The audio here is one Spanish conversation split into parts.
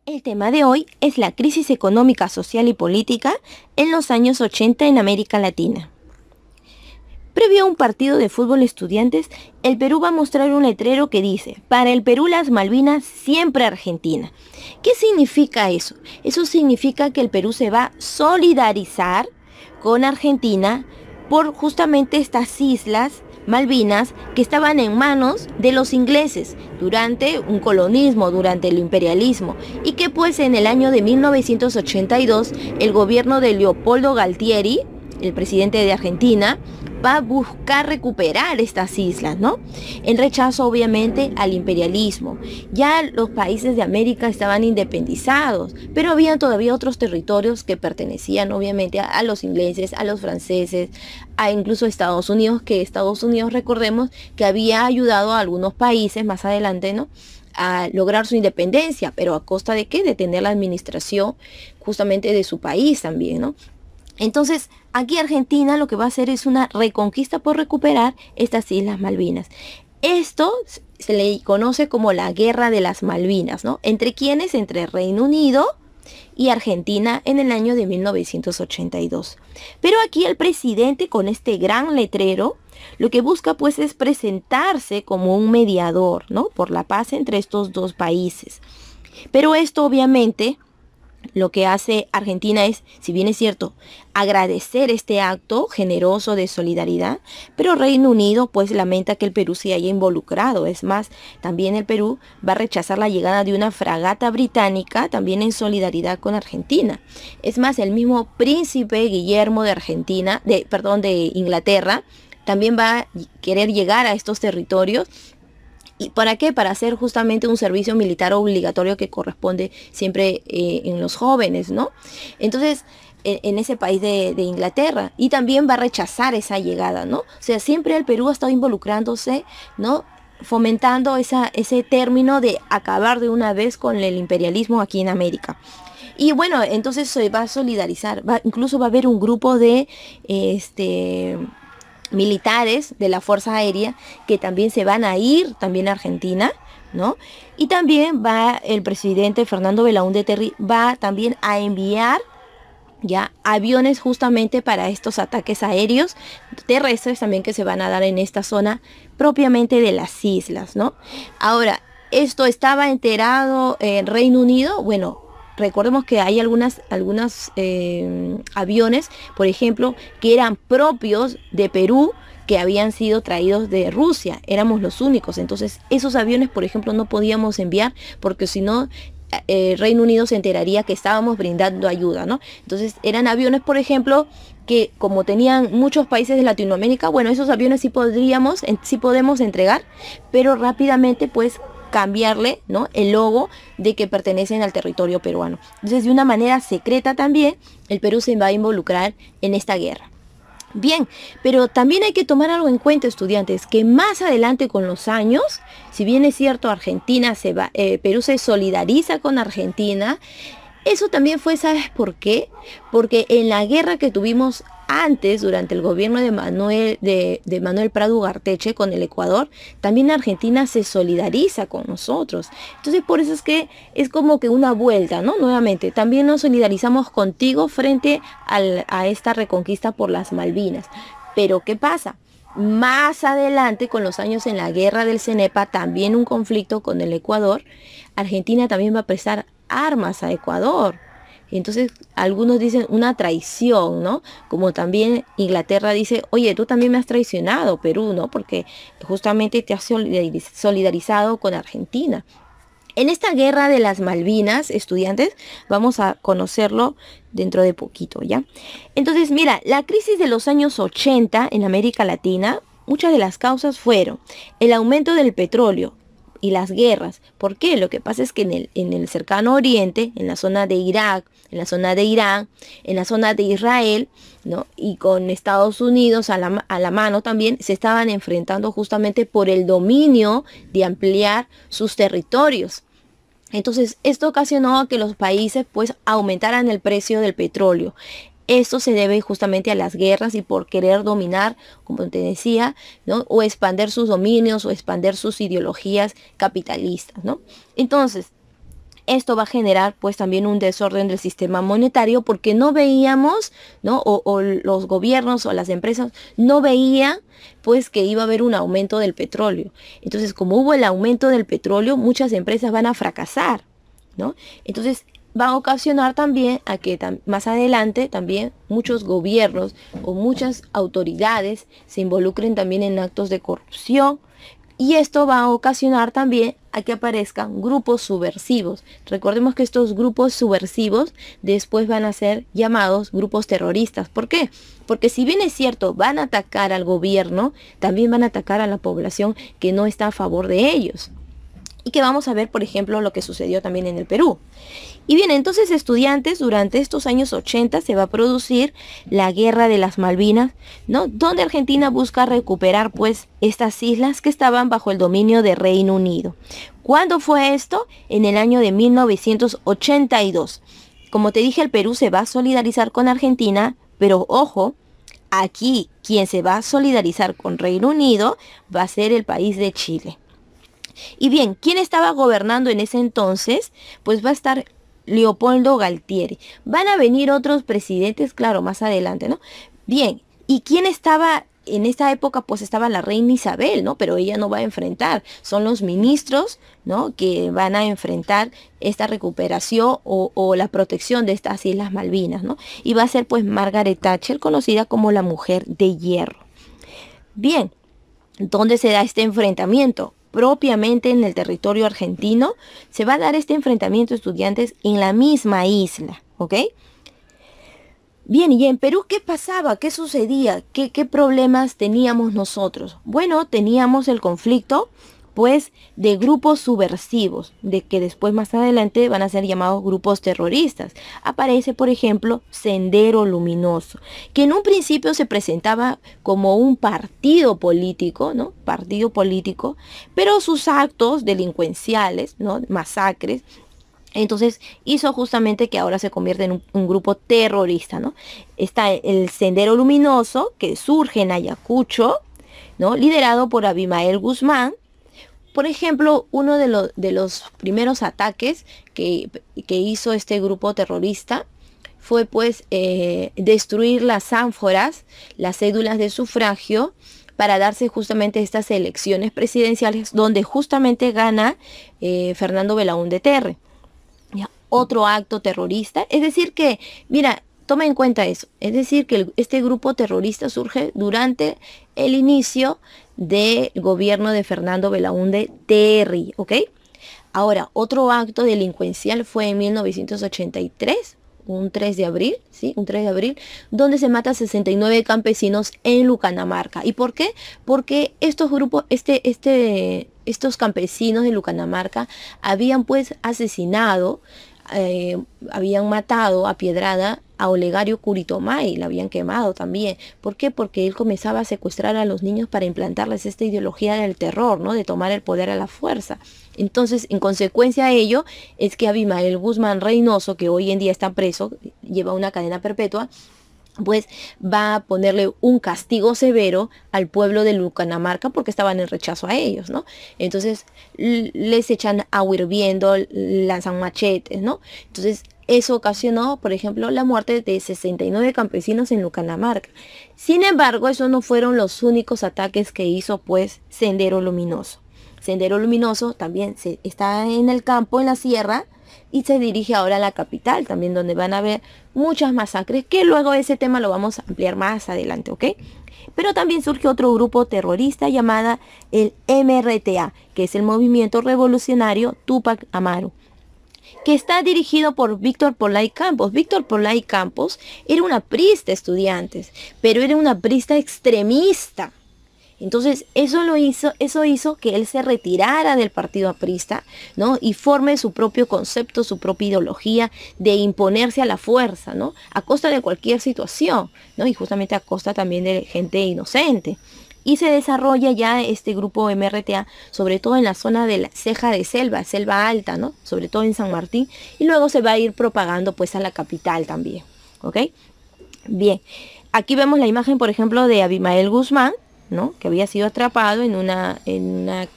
El tema de hoy es la crisis económica, social y política en los años 80 en América Latina. Previo a un partido de fútbol estudiantes, el Perú va a mostrar un letrero que dice: para el Perú las Malvinas, siempre Argentina. ¿Qué significa eso? Eso significa que el Perú se va a solidarizar con Argentina por justamente estas islas Malvinas que estaban en manos de los ingleses durante un colonismo, durante el imperialismo, y que pues en el año de 1982 el gobierno de Leopoldo Galtieri, el presidente de Argentina, va a buscar recuperar estas islas, ¿no? En rechazo obviamente al imperialismo. Ya los países de América estaban independizados, pero había todavía otros territorios que pertenecían obviamente a los ingleses, a los franceses, a incluso Estados Unidos, que Estados Unidos, recordemos, que había ayudado a algunos países más adelante, ¿no?, a lograr su independencia, pero ¿a costa de qué? De tener la administración justamente de su país también, ¿no? Entonces, aquí Argentina lo que va a hacer es una reconquista por recuperar estas Islas Malvinas. Esto se le conoce como la Guerra de las Malvinas, ¿no? ¿Entre quiénes? Entre Reino Unido y Argentina en el año de 1982. Pero aquí el presidente, con este gran letrero, lo que busca pues es presentarse como un mediador, ¿no?, por la paz entre estos dos países. Pero esto obviamente lo que hace Argentina es, si bien es cierto, agradecer este acto generoso de solidaridad, pero Reino Unido pues lamenta que el Perú se haya involucrado. Es más, también el Perú va a rechazar la llegada de una fragata británica también en solidaridad con Argentina. Es más, el mismo príncipe Guillermo de de Inglaterra, también va a querer llegar a estos territorios. ¿Y para qué? Para hacer justamente un servicio militar obligatorio que corresponde siempre en los jóvenes, ¿no? Entonces, en ese país de Inglaterra. Y también va a rechazar esa llegada, ¿no? O sea, siempre el Perú ha estado involucrándose, ¿no?, fomentando ese término de acabar de una vez con el imperialismo aquí en América. Y bueno, entonces se va a solidarizar. Incluso va a haber un grupo de militares de la Fuerza Aérea que también se van a ir también a Argentina, ¿no? Y también va el presidente Fernando Belaúnde Terry, va también a enviar ya aviones justamente para estos ataques aéreos terrestres también que se van a dar en esta zona propiamente de las islas, ¿no? Ahora, ¿esto estaba enterado en Reino Unido? Bueno, recordemos que hay algunos aviones, por ejemplo, que eran propios de Perú, que habían sido traídos de Rusia. Éramos los únicos. Entonces, esos aviones, por ejemplo, no podíamos enviar porque si no, Reino Unido se enteraría que estábamos brindando ayuda, ¿no? Entonces, eran aviones, por ejemplo, que como tenían muchos países de Latinoamérica, bueno, esos aviones sí podemos entregar, pero rápidamente, pues, cambiarle, ¿no?, el logo de que pertenecen al territorio peruano. Entonces, de una manera secreta también, el Perú se va a involucrar en esta guerra. Bien, pero también hay que tomar algo en cuenta, estudiantes, que más adelante con los años, si bien es cierto, Perú se solidariza con Argentina, eso también fue, ¿sabes por qué? Porque en la guerra que tuvimos antes, durante el gobierno de Manuel Prado Ugarteche con el Ecuador, también Argentina se solidariza con nosotros. Entonces, por eso es que es como que una vuelta, ¿no? Nuevamente, también nos solidarizamos contigo frente a esta reconquista por las Malvinas. Pero, ¿qué pasa? Más adelante, con los años en la guerra del Cenepa, también un conflicto con el Ecuador, Argentina también va a prestar armas a Ecuador. Entonces, algunos dicen una traición, ¿no? Como también Inglaterra dice, oye, tú también me has traicionado, Perú, ¿no? Porque justamente te has solidarizado con Argentina. En esta guerra de las Malvinas, estudiantes, vamos a conocerlo dentro de poquito, ¿ya? Entonces, mira, la crisis de los años 80 en América Latina, muchas de las causas fueron el aumento del petróleo y las guerras. ¿Por qué? Lo que pasa es que en el cercano oriente, en la zona de Irak, en la zona de Irán, en la zona de Israel, ¿no?, y con Estados Unidos a la mano también, se estaban enfrentando justamente por el dominio de ampliar sus territorios. Entonces, esto ocasionó a que los países pues aumentaran el precio del petróleo. Esto se debe justamente a las guerras y por querer dominar, como te decía, ¿no?, o expandir sus dominios o expandir sus ideologías capitalistas, ¿no? Entonces, Esto va a generar pues también un desorden del sistema monetario porque no veíamos, ¿no? O los gobiernos o las empresas no veían pues que iba a haber un aumento del petróleo. Entonces, como hubo el aumento del petróleo, muchas empresas van a fracasar, ¿no? Entonces, va a ocasionar también a que más adelante también muchos gobiernos o muchas autoridades se involucren también en actos de corrupción. Y esto va a ocasionar también a que aparezcan grupos subversivos. Recordemos que estos grupos subversivos después van a ser llamados grupos terroristas. ¿Por qué? Porque si bien es cierto, van a atacar al gobierno, también van a atacar a la población que no está a favor de ellos. Y que vamos a ver, por ejemplo, lo que sucedió también en el Perú. Y bien, entonces estudiantes, durante estos años 80 se va a producir la Guerra de las Malvinas, ¿no? Donde Argentina busca recuperar pues estas islas que estaban bajo el dominio de Reino Unido. ¿Cuándo fue esto? En el año de 1982. Como te dije, el Perú se va a solidarizar con Argentina, pero ojo, aquí quien se va a solidarizar con Reino Unido va a ser el país de Chile. Y bien, ¿quién estaba gobernando en ese entonces? Pues va a estar Leopoldo Galtieri. Van a venir otros presidentes, claro, más adelante, ¿no? Bien, ¿y quién estaba en esta época? Pues estaba la reina Isabel, ¿no? Pero ella no va a enfrentar. Son los ministros, ¿no? Que van a enfrentar esta recuperación o la protección de estas Islas Malvinas, ¿no? Y va a ser pues Margaret Thatcher, conocida como la mujer de hierro. Bien, ¿dónde se da este enfrentamiento? Propiamente en el territorio argentino, se va a dar este enfrentamiento de estudiantes en la misma isla, ¿ok? Bien, y en Perú, ¿qué pasaba? ¿Qué sucedía? ¿Qué problemas teníamos nosotros? Bueno, teníamos el conflicto, pues, de grupos subversivos, de que después más adelante van a ser llamados grupos terroristas. Aparece, por ejemplo, Sendero Luminoso, que en un principio se presentaba como un partido político, ¿no? Partido político, pero sus actos delincuenciales, ¿no? Masacres, entonces hizo justamente que ahora se convierta en un grupo terrorista, ¿no? Está el Sendero Luminoso, que surge en Ayacucho, ¿no? Liderado por Abimael Guzmán. Por ejemplo, uno de los primeros ataques que hizo este grupo terrorista fue pues destruir las ánforas, las cédulas de sufragio, para darse justamente estas elecciones presidenciales donde justamente gana Fernando Belaúnde Terry. ¿Ya? Otro acto terrorista, es decir que, mira, toma en cuenta eso, es decir que este grupo terrorista surge durante el inicio del gobierno de Fernando Belaúnde Terry, ¿ok? Ahora, otro acto delincuencial fue en 1983, un 3 de abril, ¿sí? Un 3 de abril, donde se mata a 69 campesinos en Lucanamarca. ¿Y por qué? Porque estos grupos, estos campesinos de Lucanamarca habían pues asesinado, habían matado a piedrada a Olegario Curitomay, la habían quemado también. ¿Por qué? Porque él comenzaba a secuestrar a los niños para implantarles esta ideología del terror, ¿no? De tomar el poder a la fuerza. Entonces, en consecuencia de ello, es que Abimael Guzmán Reynoso, que hoy en día está preso, lleva una cadena perpetua, pues va a ponerle un castigo severo al pueblo de Lucanamarca porque estaban en rechazo a ellos, ¿no? Entonces les echan agua hirviendo, lanzan machetes, ¿no? Entonces eso ocasionó, por ejemplo, la muerte de 69 campesinos en Lucanamarca. Sin embargo, esos no fueron los únicos ataques que hizo pues Sendero Luminoso. Sendero Luminoso también está en el campo, en la sierra, y se dirige ahora a la capital, también donde van a haber muchas masacres, que luego ese tema lo vamos a ampliar más adelante, ¿ok? Pero también surge otro grupo terrorista llamada el MRTA, que es el Movimiento Revolucionario Túpac Amaru, que está dirigido por Víctor Polay Campos. Víctor Polay Campos era una aprista estudiantes, pero era una aprista extremista. Entonces eso hizo que él se retirara del partido aprista, ¿no? Y forme su propio concepto, su propia ideología de imponerse a la fuerza, ¿no? A costa de cualquier situación, ¿no? Y justamente a costa también de gente inocente. Y se desarrolla ya este grupo MRTA, sobre todo en la zona de la ceja de selva alta, ¿no? Sobre todo en San Martín. Y luego se va a ir propagando pues a la capital también, ¿ok? Bien, aquí vemos la imagen, por ejemplo, de Abimael Guzmán, ¿no? Que había sido atrapado en una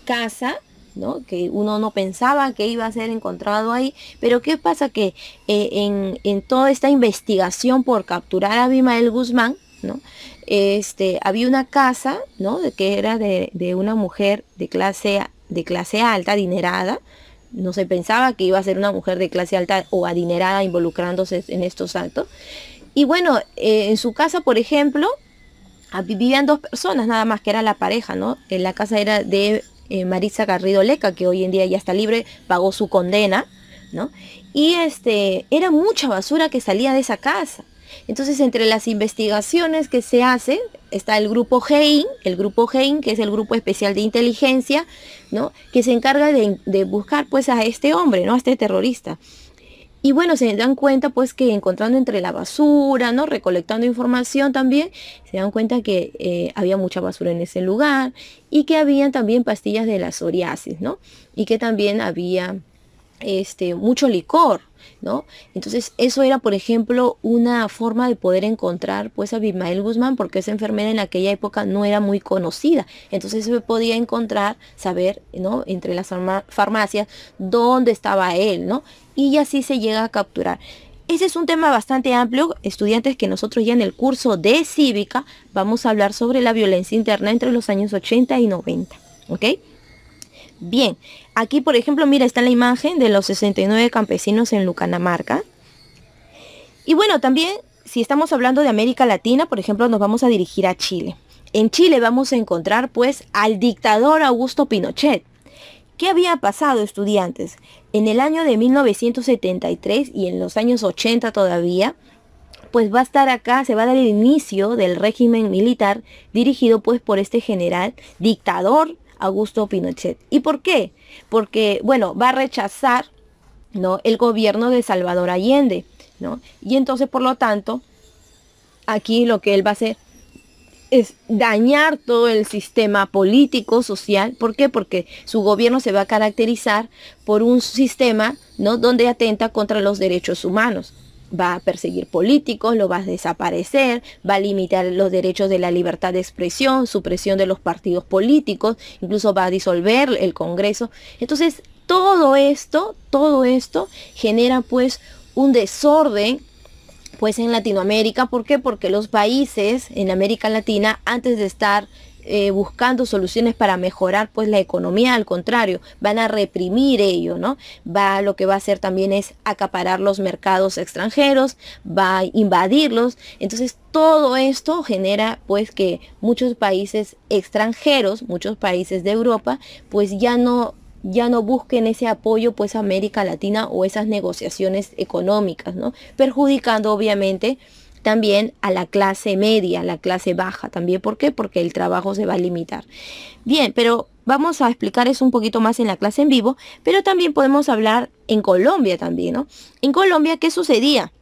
casa, ¿no? Que uno no pensaba que iba a ser encontrado ahí. Pero ¿qué pasa? Que en toda esta investigación por capturar a Abimael Guzmán, ¿no? Había una casa, ¿no? Que era de una mujer de clase alta, adinerada. No se pensaba que iba a ser una mujer de clase alta o adinerada involucrándose en estos actos. Y bueno, en su casa, por ejemplo, vivían dos personas nada más, que era la pareja, ¿no? La casa era de Maritza Garrido Leca, que hoy en día ya está libre, pagó su condena, ¿no? Y era mucha basura que salía de esa casa. Entonces, entre las investigaciones que se hacen, está el grupo GEIN, que es el grupo especial de inteligencia, ¿no? Que se encarga de buscar pues a este hombre, ¿no? A este terrorista. Y bueno, se dan cuenta pues que encontrando entre la basura, ¿no? Recolectando información también, se dan cuenta que había mucha basura en ese lugar y que habían también pastillas de la psoriasis, ¿no? Y que también había mucho licor, ¿no? Entonces eso era, por ejemplo, una forma de poder encontrar pues a Abimael Guzmán, porque esa enfermera en aquella época no era muy conocida. Entonces se podía encontrar, saber, ¿no? Entre las farmacias dónde estaba él, ¿no? Y así se llega a capturar. Ese es un tema bastante amplio, estudiantes, que nosotros ya en el curso de cívica vamos a hablar sobre la violencia interna entre los años 80 y 90, ¿ok? Bien, aquí por ejemplo, mira, está la imagen de los 69 campesinos en Lucanamarca. Y bueno, también, si estamos hablando de América Latina, por ejemplo, nos vamos a dirigir a Chile. En Chile vamos a encontrar pues al dictador Augusto Pinochet. ¿Qué había pasado, estudiantes? En el año de 1973 y en los años 80 todavía, pues va a estar acá, se va a dar el inicio del régimen militar dirigido pues por este general dictador Augusto Pinochet. ¿Y por qué? Porque, bueno, va a rechazar, ¿no? El gobierno de Salvador Allende, ¿no? Y entonces, por lo tanto, aquí lo que él va a hacer es dañar todo el sistema político, social. ¿Por qué? Porque su gobierno se va a caracterizar por un sistema, ¿no? Donde atenta contra los derechos humanos. Va a perseguir políticos, lo va a desaparecer, va a limitar los derechos de la libertad de expresión, supresión de los partidos políticos, incluso va a disolver el Congreso. Entonces, todo esto genera pues un desorden pues en Latinoamérica. ¿Por qué? Porque los países en América Latina, antes de estar buscando soluciones para mejorar pues la economía, al contrario, van a reprimir ello, ¿no? Lo que va a hacer también es acaparar los mercados extranjeros, va a invadirlos. Entonces todo esto genera pues que muchos países extranjeros, muchos países de Europa, pues ya no busquen ese apoyo pues a América Latina o esas negociaciones económicas, ¿no? Perjudicando obviamente también a la clase media, a la clase baja también. ¿Por qué? Porque el trabajo se va a limitar. Bien, pero vamos a explicar eso un poquito más en la clase en vivo, pero también podemos hablar en Colombia también, ¿no? En Colombia, ¿qué sucedía?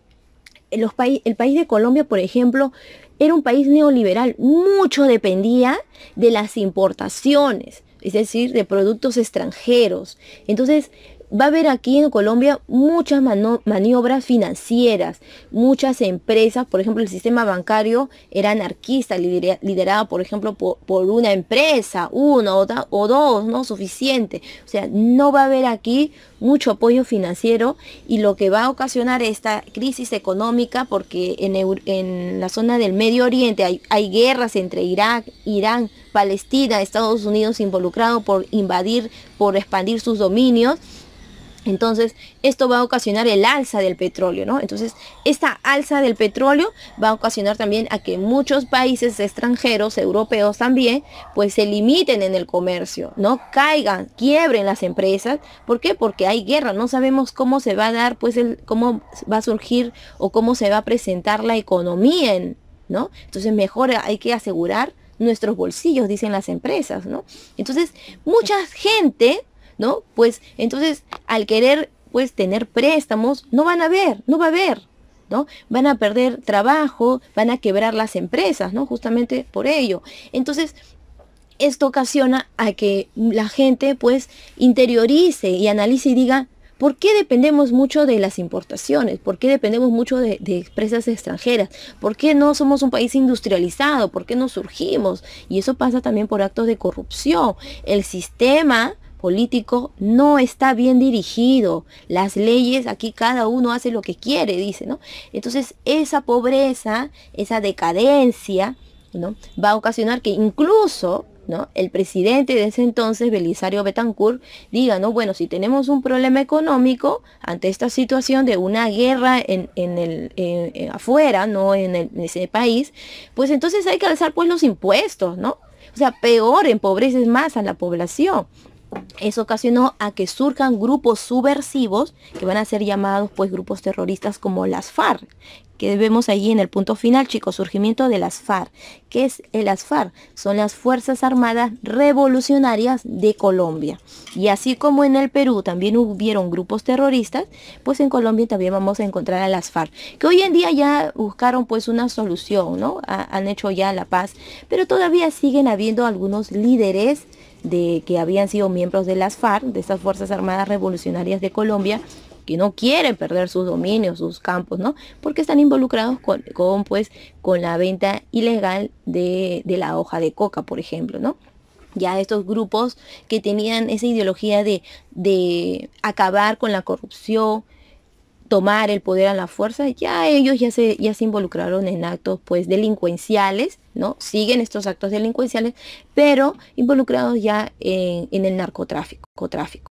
El país de Colombia, por ejemplo, era un país neoliberal, mucho dependía de las importaciones, es decir, de productos extranjeros. Entonces, va a haber aquí en Colombia muchas maniobras financieras, muchas empresas. Por ejemplo, el sistema bancario era anarquista, liderado, por ejemplo, por una empresa, una o dos, no suficiente. O sea, no va a haber aquí mucho apoyo financiero, y lo que va a ocasionar esta crisis económica, porque en la zona del Medio Oriente hay guerras entre Irak, Irán, Palestina, Estados Unidos involucrado por invadir, por expandir sus dominios. Entonces, esto va a ocasionar el alza del petróleo, ¿no? Entonces, esta alza del petróleo va a ocasionar también a que muchos países extranjeros, europeos también, pues se limiten en el comercio, ¿no? Caigan, quiebren las empresas. ¿Por qué? Porque hay guerra. No sabemos cómo se va a dar, pues, cómo va a surgir o cómo se va a presentar la economía, ¿no? Entonces, mejor hay que asegurar nuestros bolsillos, dicen las empresas, ¿no? Entonces, mucha gente, ¿no? Pues entonces, al querer pues tener préstamos, no va a haber, ¿no? Van a perder trabajo, van a quebrar las empresas, ¿no? Justamente por ello. Entonces, esto ocasiona a que la gente pues interiorice y analice y diga: ¿por qué dependemos mucho de las importaciones? ¿Por qué dependemos mucho de empresas extranjeras? ¿Por qué no somos un país industrializado? ¿Por qué no surgimos? Y eso pasa también por actos de corrupción. El sistema político no está bien dirigido. Las leyes, aquí cada uno hace lo que quiere, dice, ¿no? Entonces, esa pobreza, esa decadencia, ¿no?, va a ocasionar que incluso, ¿no?, el presidente de ese entonces, Belisario Betancur, diga, no, bueno, si tenemos un problema económico ante esta situación de una guerra afuera, no en ese país, pues entonces hay que alzar pues los impuestos, ¿no? O sea, peor, empobreces más a la población. Eso ocasionó a que surjan grupos subversivos que van a ser llamados pues grupos terroristas como las FARC, que vemos allí en el punto final, chicos, surgimiento de las FARC. ¿Qué es las FARC? Son las Fuerzas Armadas Revolucionarias de Colombia. Y así como en el Perú también hubieron grupos terroristas, pues en Colombia también vamos a encontrar a las FARC, que hoy en día ya buscaron pues una solución, ¿no? Han hecho ya la paz, pero todavía siguen habiendo algunos líderes que habían sido miembros de las FARC, de estas Fuerzas Armadas Revolucionarias de Colombia, que no quieren perder sus dominios, sus campos, ¿no? Porque están involucrados con la venta ilegal de la hoja de coca, por ejemplo, ¿no? Ya estos grupos que tenían esa ideología de acabar con la corrupción, tomar el poder a la fuerza, ya ellos ya se involucraron en actos pues delincuenciales, ¿no? Siguen estos actos delincuenciales, pero involucrados ya en el narcotráfico.